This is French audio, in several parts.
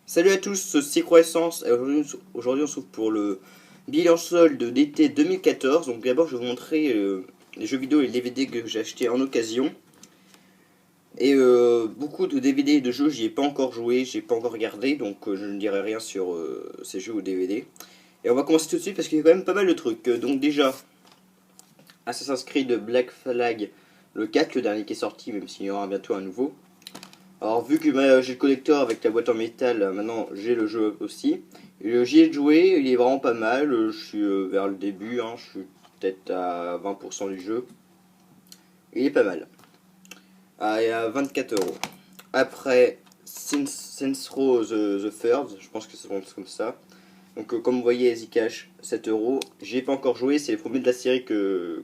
Salut à tous, c'est Croissance et aujourd'hui on se retrouve pour le bilan solde d'été 2014. Donc d'abord je vais vous montrer les jeux vidéo et les DVD que j'ai acheté en occasion. Et beaucoup de DVD et de jeux j'y ai pas encore joué, j'ai pas encore regardé, donc je ne dirai rien sur ces jeux ou DVD. Et on va commencer tout de suite parce qu'il y a quand même pas mal de trucs. Donc déjà, Assassin's Creed Black Flag le 4, le dernier qui est sorti, même s'il y aura bientôt un nouveau. Alors vu que j'ai le collector avec la boîte en métal, maintenant j'ai le jeu aussi. J'y ai joué, il est vraiment pas mal, je suis vers le début, je suis peut-être à 20% du jeu. Il est pas mal. Il est à 24 €. Après, Saints Row the Third, je pense que ça se prononce comme ça. Donc comme vous voyez, Easy Cash, 7 €. J'y ai pas encore joué, c'est les premiers de la série que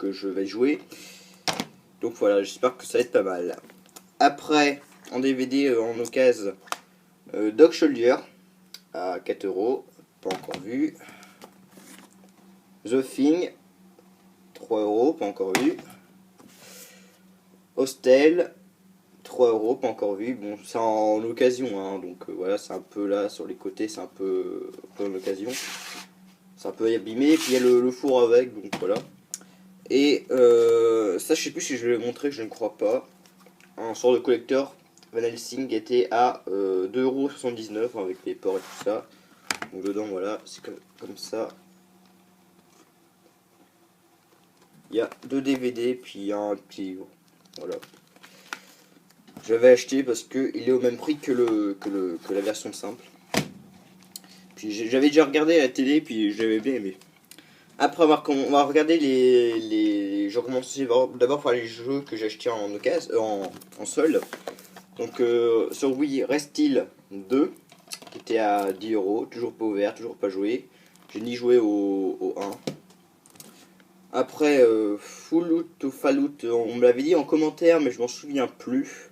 je vais jouer. Donc voilà, j'espère que ça va être pas mal. Après, en DVD, en occasion, Dog Soldier à 4 €, pas encore vu. The Thing, 3 €, pas encore vu. Hostel, 3 €, pas encore vu. Bon, c'est en occasion, donc voilà, c'est un peu là sur les côtés, c'est un peu en occasion. C'est un peu abîmé, et puis il y a le four avec, donc voilà. Et ça, je sais plus si je vais le montrer, je ne crois pas. Un sort de collector. Van Helsing était à 2,79 € avec les ports et tout ça. Donc dedans, voilà, c'est comme ça. Il y a 2 DVD, puis un petit livre. Voilà. J'avais acheté parce qu'il est au même prix que la version simple. Puis j'avais déjà regardé à la télé, puis j'avais bien aimé. Après, on va regarder je vais commencer d'abord par les jeux que j'ai achetés en occasion, en solde. Donc sur Wii, Restil 2, qui était à 10 €, toujours pas ouvert, toujours pas joué. J'ai ni joué au 1. Après, Fallout ou Fallout, on me l'avait dit en commentaire, mais je m'en souviens plus.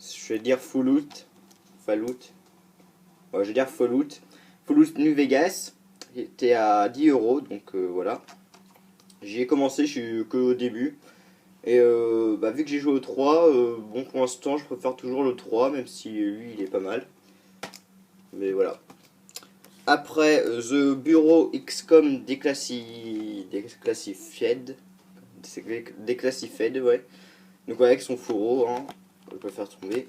Je vais dire Fallout. Ouais, je vais dire Fallout. Fallout New Vegas, qui était à 10 €, donc voilà. J'y ai commencé, je suis que au début. Et vu que j'ai joué au 3, bon pour l'instant je préfère toujours le 3, même si lui il est pas mal. Mais voilà. Après, The Bureau XCOM Declassified. Declassified, ouais. Donc ouais, avec son fourreau, je peux le faire tomber.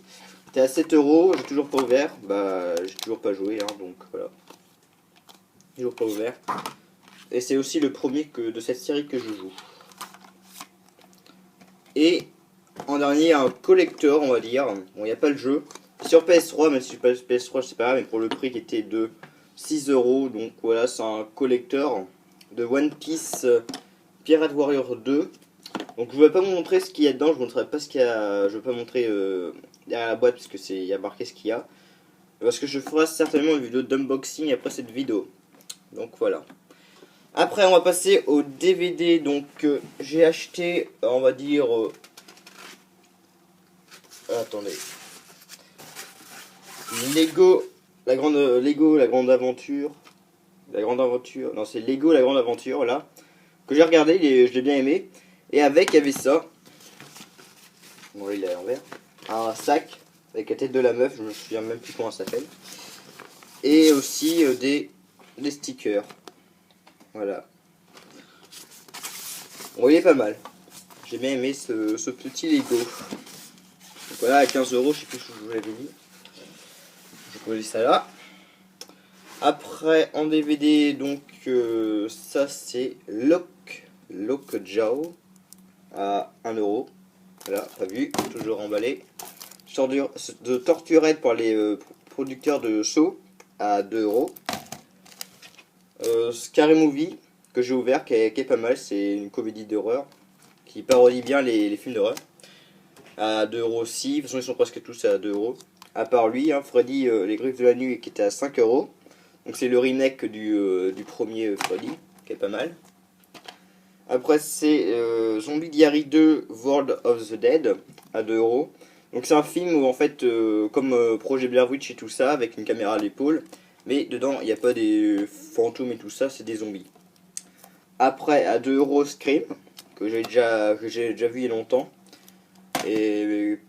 T'es à 7 €, j'ai toujours pas ouvert. J'ai toujours pas joué, donc voilà. Toujours pas ouvert. Et c'est aussi le premier de cette série que je joue. Et en dernier, un collector, on va dire. Bon, il n'y a pas le jeu. Sur PS3, même si je pas PS3, je sais pas, mais pour le prix qui était de 6 €. Donc voilà, c'est un collector de One Piece Pirate Warrior 2. Donc je ne vais pas vous montrer ce qu'il y a dedans, je ne montrerai pas ce qu'il y a. Je ne vais pas montrer derrière la boîte parce que il y a marqué ce qu'il y a. Parce que je ferai certainement une vidéo d'unboxing après cette vidéo. Donc voilà. Après on va passer au DVD. Donc j'ai acheté, on va dire. Attendez. Lego, la grande aventure. Non, c'est Lego la grande aventure là. Que j'ai regardé, je l'ai bien aimé. Et avec, il y avait ça. Bon, là, il est à l'envers. Un sac avec la tête de la meuf, je me souviens même plus comment ça s'appelle. Et aussi des stickers. Voilà. Bon, il est pas mal. J'ai bien aimé ce petit Lego. Donc voilà, à 15 €, je sais plus ce que je vous l'avais dit. Je posais ça là. Après, en DVD, donc, ça c'est Lockjaw à 1 €. Voilà, pas vu, toujours emballé. De Torturette par les producteurs de Saw à 2 €. Scary Movie que j'ai ouvert, qui est pas mal, c'est une comédie d'horreur qui parodie bien les films d'horreur. À 2 € aussi, de toute façon ils sont presque tous à 2 €. À part lui, Freddy, les Griffes de la Nuit qui était à 5 €. Donc c'est le remake du premier Freddy, qui est pas mal. Après c'est Zombie Diary 2 World of the Dead à 2 €. Donc c'est un film où en fait, comme Projet Blair Witch et tout ça, avec une caméra à l'épaule, mais dedans il n'y a pas des fantômes et tout ça, c'est des zombies. Après, à 2 € Scream, que j'ai déjà vu il y a longtemps. Et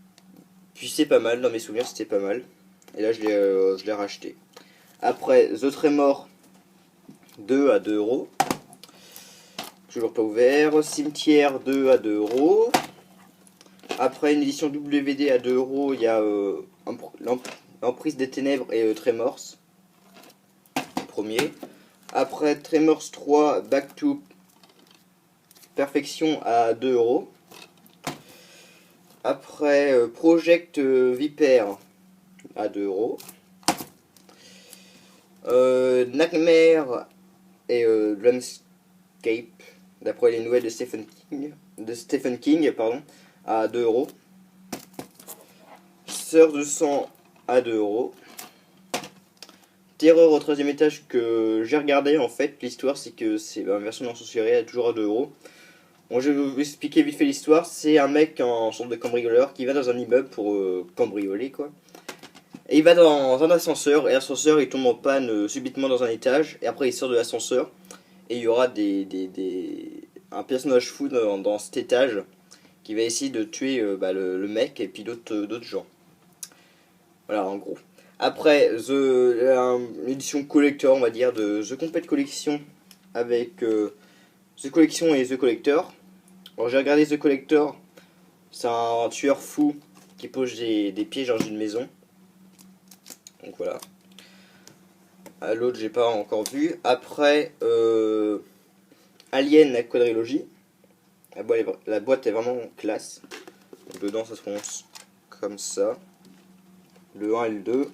puis c'est pas mal, dans mes souvenirs c'était pas mal. Et là je l'ai racheté. Après, The Tremor 2 à 2 €. Toujours pas ouvert. Cimetière 2 à 2 €. Après, une édition WD à 2 €, il y a L'Emprise des Ténèbres et Tremors. Le premier. Après, Tremors 3 Back to Perfection à 2 €. Après, Project Viper à 2 €. Nightmare et Dreamscape, d'après les nouvelles de Stephen King, pardon, à 2 €. Sœur de sang à 2 €. Terreur au 13e étage que j'ai regardé en fait. L'histoire c'est que c'est une version non-censurée, elle est toujours à 2 €. Bon, je vais vous expliquer vite fait l'histoire. C'est un mec en sorte de cambrioleur qui va dans un immeuble pour cambrioler quoi. Et il va dans un ascenseur et l'ascenseur il tombe en panne subitement dans un étage et après il sort de l'ascenseur et il y aura un personnage fou dans cet étage qui va essayer de tuer le mec et puis d'autres gens. Voilà en gros. Après l'édition collector on va dire de The Complete Collection avec The Collection et The Collector. Alors j'ai regardé The Collector, c'est un tueur fou qui pose des pièges dans une maison. Donc voilà. L'autre j'ai pas encore vu. Après Alien la quadrilogie. La boîte est vraiment classe. Donc, dedans ça se prononce comme ça. Le 1 et le 2.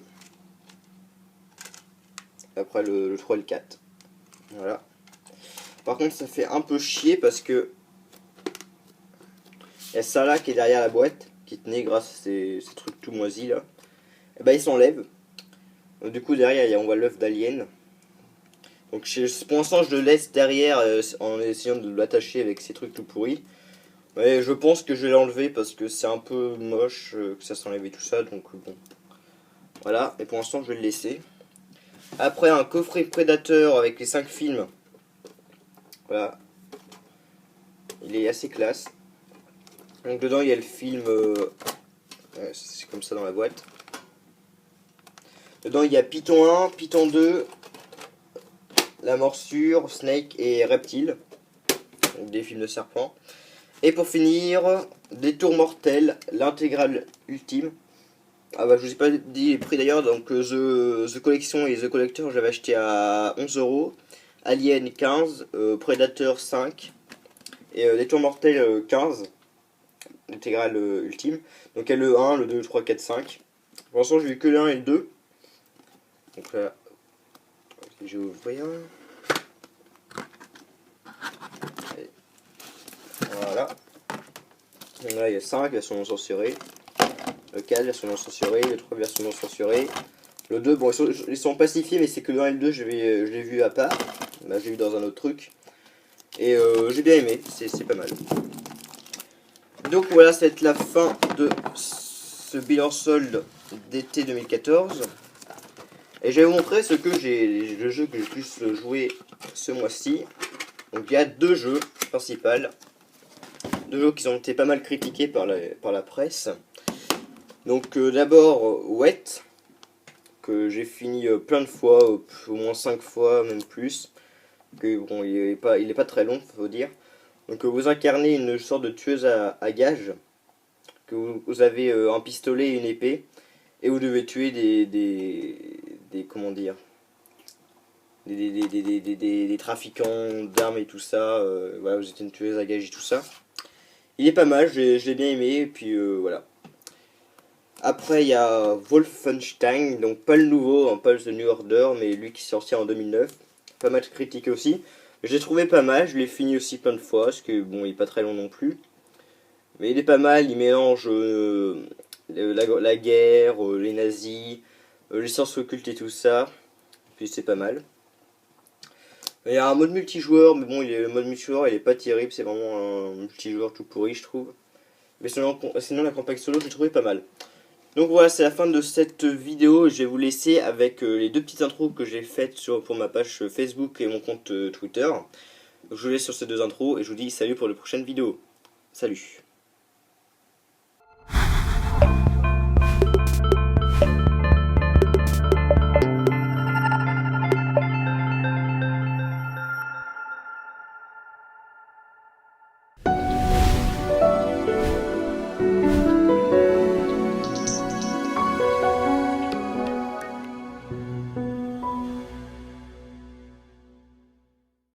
Après le 3 et le 4. Voilà. Par contre ça fait un peu chier parce que il y a ça là qui est derrière la boîte, qui tenait grâce à ces trucs tout moisis là. Et bah il s'enlève. Du coup derrière on voit l'œuf d'Alien. Donc pour l'instant je le laisse derrière en essayant de l'attacher avec ces trucs tout pourris. Mais je pense que je vais l'enlever parce que c'est un peu moche que ça s'enlève et tout ça. Donc bon. Voilà, et pour l'instant je vais le laisser. Après un coffret Predator avec les 5 films. Voilà. Il est assez classe. Donc dedans il y a le film... c'est comme ça dans la boîte. Dedans il y a Python 1, Python 2, La Morsure, Snake et Reptile. Donc des films de serpents. Et pour finir, Détour mortel, l'intégrale ultime. Ah bah je vous ai pas dit les prix d'ailleurs, donc The Collection et The Collector j'avais acheté à 11 €. Alien 15, Predator 5 et Détour mortel 15, l'intégrale ultime. Donc il y a le 1, le 2, le 3, 4, 5. Pour l'instant j'ai vu que le 1 et le 2. Donc là, je vais ouvrir. Voilà. Donc là il y a 5 versions non censurées. Le 4 version non censurée, le 3 version non censurée. Le 2, bon ils sont pacifiés mais c'est que le 1 et le 2 je l'ai vu à part. Là j'ai vu dans un autre truc. Et j'ai bien aimé, c'est pas mal. Donc voilà, ça va être la fin de ce bilan solde d'été 2014. Et je vais vous montrer le jeu que j'ai plus joué ce mois-ci. Donc il y a 2 jeux principaux. 2 jeux qui ont été pas mal critiqués par la presse. Donc d'abord Wet, que j'ai fini plein de fois, au moins 5 fois, même plus. Que bon, il est pas très long, faut dire. Donc vous incarnez une sorte de tueuse à gages, que vous avez un pistolet et une épée, et vous devez tuer comment dire, des trafiquants d'armes et tout ça. Voilà, vous êtes une tueuse à gages et tout ça. Il est pas mal, je l'ai bien aimé, et puis voilà. Après il y a Wolfenstein, donc pas le nouveau, hein, pas le The New Order, mais lui qui est sorti en 2009. Pas mal critiqué aussi. Je l'ai trouvé pas mal, je l'ai fini aussi plein de fois, parce que bon, il est pas très long non plus. Mais il est pas mal, il mélange la guerre, les nazis, les sciences occultes et tout ça. Puis c'est pas mal. Il y a un mode multijoueur, mais bon, le mode multijoueur il est pas terrible, c'est vraiment un multijoueur tout pourri je trouve. Mais sinon la campagne solo, je l'ai trouvé pas mal. Donc voilà, c'est la fin de cette vidéo. Je vais vous laisser avec les deux petites intros que j'ai faites pour ma page Facebook et mon compte Twitter. Donc je vous laisse sur ces deux intros et je vous dis salut pour les prochaines vidéos. Salut.